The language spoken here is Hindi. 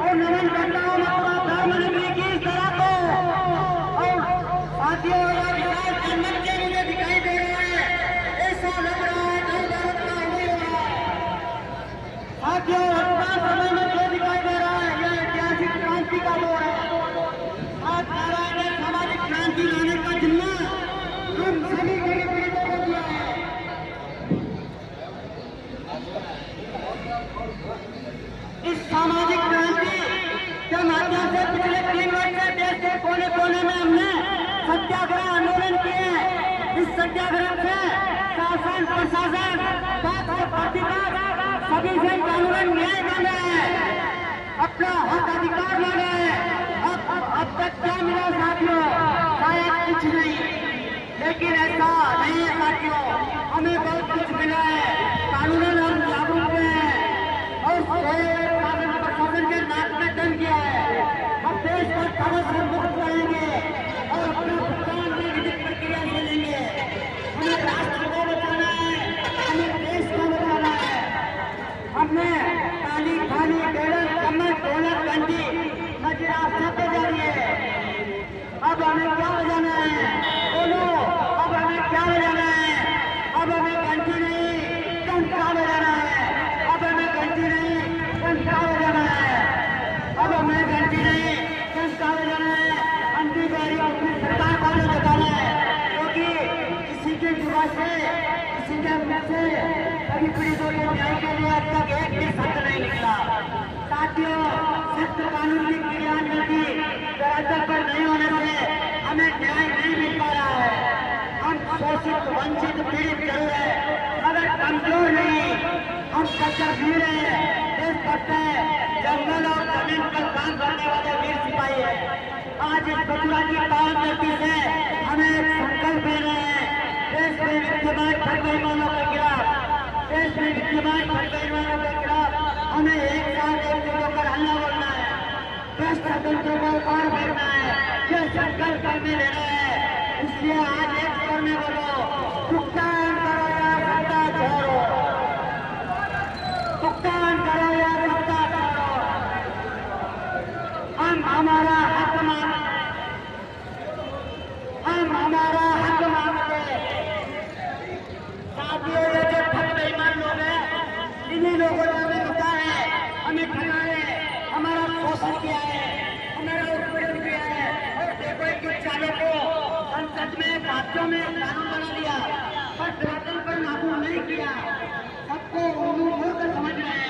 को नमन करता हूँ माता धर्म नगरी की इस तरह को। और साथियों जन्नत के मुझे दिखाई दे रहा है, ऐसा लग रहा है नई भारत का उदय हो रहा है। साथियों वर्तमान समय में जो दिखाई दे रहा है यह ऐतिहासिक क्रांति का दौर है। आज नारायण ने सामाजिक क्रांति लाने का जिम्मा हम सभी गरीब पीड़ितों को दिया है। इस सामाजिक क्रांति के माध्यम से पिछले 3 वर्ष से देश के कोने कोने में हमने सत्याग्रह आंदोलन किए। इस सत्याग्रह से शासन प्रशासन और प्रतिपक्ष सभी से कानून न्याय मांगा है, अपना हक अधिकार मांगा है। अब तक क्या मिला साथियों? शायद कुछ नहीं, लेकिन ऐसा नहीं है साथियों, हमें बहुत कुछ मिला है। कानून हम लागू हुए हैं और प्रशासन के नाक में दम किया है। हम देश को खबर से मुक्त रहेंगे और अपना भुगतान भी विधिक प्रक्रिया से लेंगे। हमें राष्ट्र को बचाना है, हमें देश को बचाना है। हमने ताली थाली ढोलक कमर ढोलक घंटी नजरा सब जारी है। अब हमें क्या बजाना है? बोलो, अब हमें क्या बजाना है? अब हमें घंटी नहीं टंका बजाना है। अब हमें घंटी नहीं टंका बजाना है। अब हमें घंटी नहीं टंका बजाना है। अंधी बारी अपनी सरकार को बताना है, क्योंकि किसी के जुआ से किसी के मुंह से कभी पीड़ितों के न्याय के लिए अब तक एक भी शब्द नहीं निकला। साथियों सख्त कानून की क्रियान्वयन दराजा पर नहीं होने से हमें न्याय नहीं मिल पा रहा है। हम शोषित वंचित पीड़ित जरूर है मगर कमजोर नहीं। हम सच्चा वीर है, देशभक्त है, जंगल और जमीन पर काम करने वाले वीर सिपाही है। आज इस बचुआ की पावन धरती से हमें एक संकल्प लेना है। देश में विद्यमान ठग बेईमानों के खिलाफ, देश में विद्यमान ठग बेईमानों के खिलाफ हमें एक साथ एकजुट होकर हल्ला बोलना है, भ्रष्ट तंत्रों को पार करना है। यह संकल्प हमें लेना है। इसलिए आज एक स्वर में बोलो, भुगतान करो या सत्ता छोड़ो, भुगतान करो या सत्ता छोड़ो। हम हमारा हक मांगते। साथियों ये जो ठग बेईमान लोग हैं, इन्हीं लोगों ने हमें लुटा है, हमें ठगा है, हमारा शोषण किया है, हमारा उत्पीड़न किया है। और देखो कुछ चालों को संसद में राज्यों में कानून बना दिया पर शासन पर लागू नहीं किया। सबको मूर्ख समझ रहे हैं।